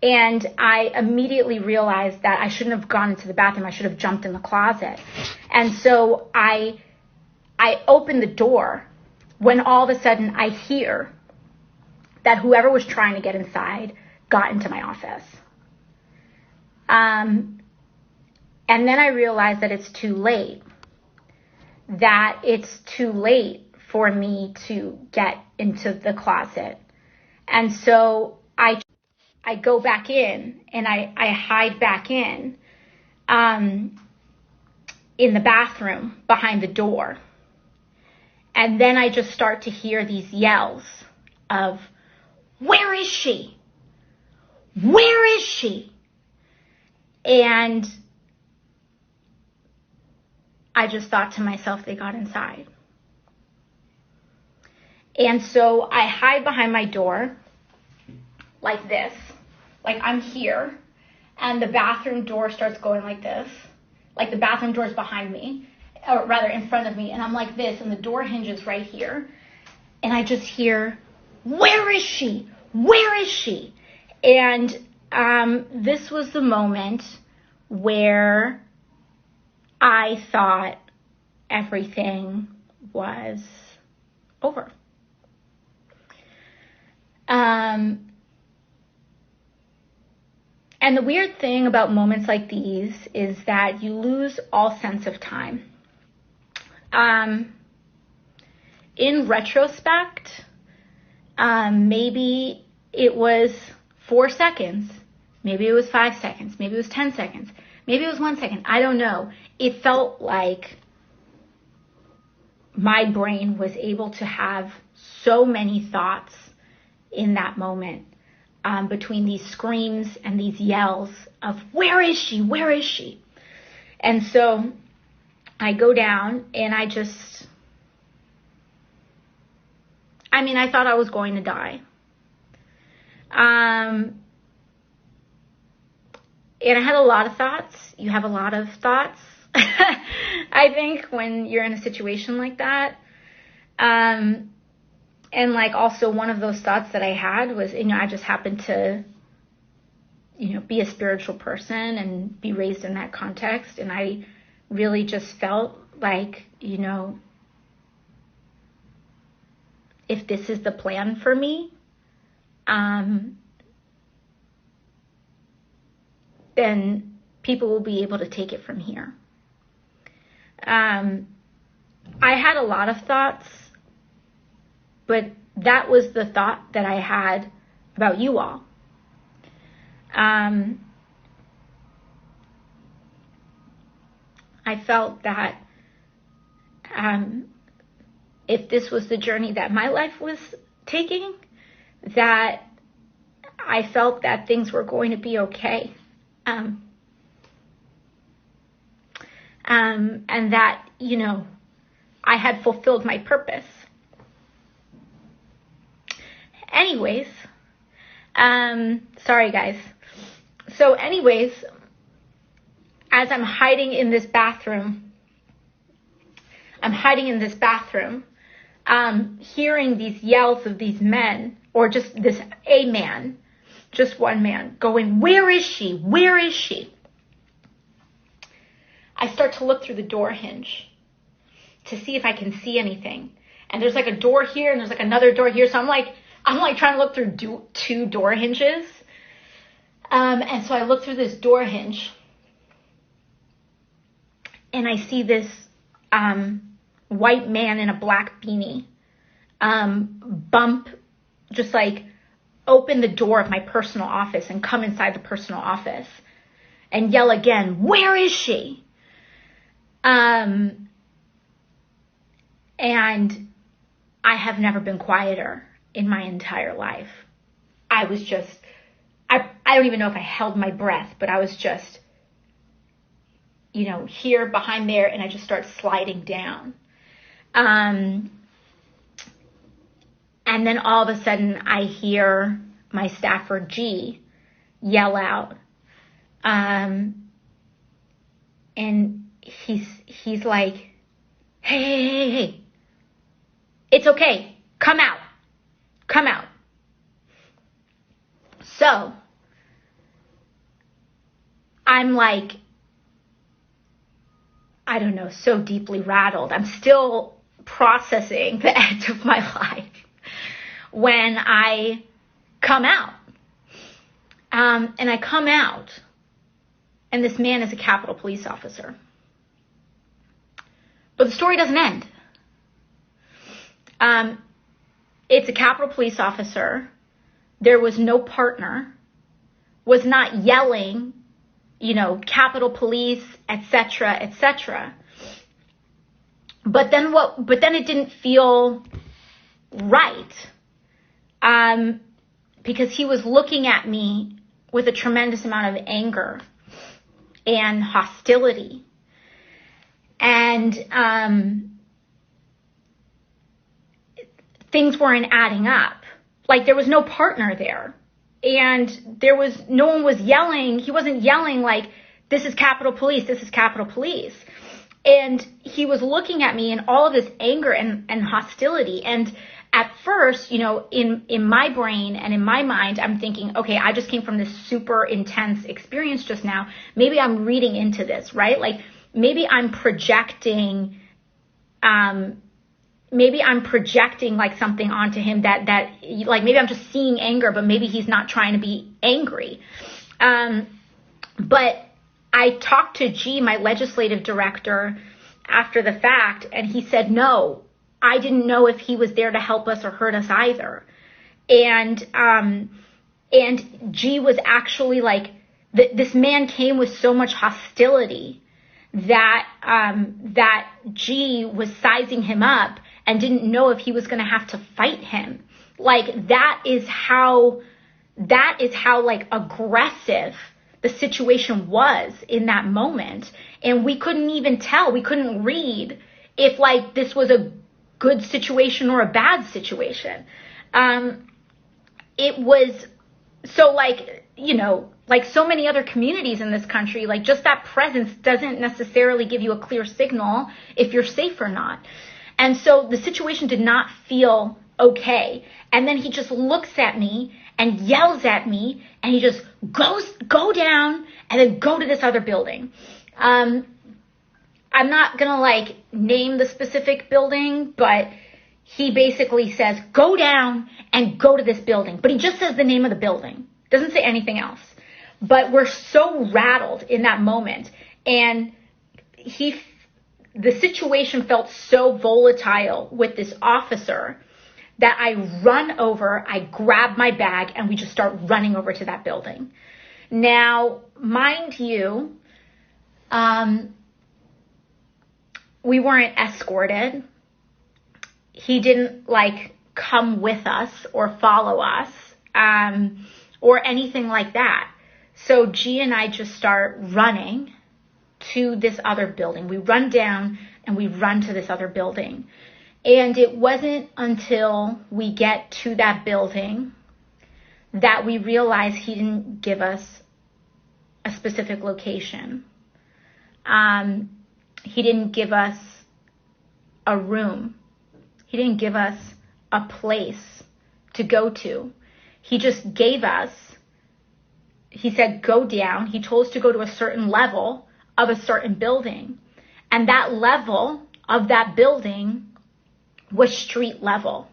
And I immediately realized that I shouldn't have gone into the bathroom. I should have jumped in the closet. And so I opened the door when all of a sudden I hear that whoever was trying to get inside got into my office. And then I realized that it's too late. That it's too late for me to get into the closet. And so I go back in and I hide back in the bathroom behind the door. And then I just start to hear these yells of, "Where is she? Where is she?" And I just thought to myself, they got inside. And so I hide behind my door like this, like I'm here, and the bathroom door starts going like this, like the bathroom door is behind me, or rather in front of me, and I'm like this, and the door hinges right here, and I just hear, "Where is she? Where is she?" And this was the moment where I thought everything was over. And the weird thing about moments like these is that you lose all sense of time. In retrospect, maybe it was 4 seconds, maybe it was 5 seconds, maybe it was 10 seconds, maybe it was 1 second. I don't know. It felt like my brain was able to have so many thoughts in that moment, between these screams and these yells of, "Where is she? Where is she?" And so I go down and I thought I was going to die. And I had a lot of thoughts. You have a lot of thoughts, I think, when you're in a situation like that. And like also one of those thoughts that I had was, I just happened to, be a spiritual person and be raised in that context. And I really just felt like, if this is the plan for me, then people will be able to take it from here. I had a lot of thoughts, but that was the thought that I had about you all. I felt that if this was the journey that my life was taking, that I felt that things were going to be okay. And that, I had fulfilled my purpose. Anyways, sorry guys. So anyways, as I'm hiding in this bathroom, hearing these yells of these men, or just a man, just one man going, "Where is she? Where is she?" I start to look through the door hinge to see if I can see anything. And there's like a door here and there's like another door here. So I'm like trying to look through two door hinges. And so I look through this door hinge and I see this white man in a black beanie just like open the door of my personal office and come inside the personal office and yell again, "Where is she?" And I have never been quieter in my entire life. I was just, I don't even know if I held my breath, but I was just, here behind there, and I just start sliding down. And then all of a sudden I hear my staffer G yell out. And he's like, hey, it's okay. Come out. So I'm like, I don't know, so deeply rattled. I'm still processing the end of my life when I come out. And I come out, and this man is a Capitol Police officer. But the story doesn't end. It's a Capitol Police officer. There was no partner, was not yelling, Capitol Police, etc., etc. But then it didn't feel right. Because he was looking at me with a tremendous amount of anger and hostility. And things weren't adding up. Like, there was no partner there. And no one was yelling. He wasn't yelling like, this is Capitol Police, this is Capitol Police. And he was looking at me in all of this anger and hostility. And at first, in my brain and in my mind, I'm thinking, okay, I just came from this super intense experience just now. Maybe I'm reading into this, right? Like, maybe I'm projecting, like something onto him that like, maybe I'm just seeing anger, but maybe he's not trying to be angry. But I talked to G, my legislative director, after the fact, and he said, no, I didn't know if he was there to help us or hurt us either. And G was actually like, this man came with so much hostility that G was sizing him up and didn't know if he was going to have to fight him. Like, that is how like aggressive the situation was in that moment. And we couldn't even tell, we couldn't read if like this was a good situation or a bad situation. It was so like, like so many other communities in this country, like just that presence doesn't necessarily give you a clear signal if you're safe or not. And so the situation did not feel okay. And then he just looks at me and yells at me, and he just go down and then go to this other building. I'm not going to like name the specific building, but he basically says, go down and go to this building. But he just says the name of the building. Doesn't say anything else. But we're so rattled in that moment. And the situation felt so volatile with this officer that I run over, I grab my bag, and we just start running over to that building. Now, mind you, we weren't escorted. He didn't like come with us or follow us, or anything like that. So G and I just start running to this other building. We run down and we run to this other building. And it wasn't until we get to that building that we realize he didn't give us a specific location. He didn't give us a room. He didn't give us a place to go to. He just gave us, he said, go down. He told us to go to a certain level of a certain building. And that level of that building was street level.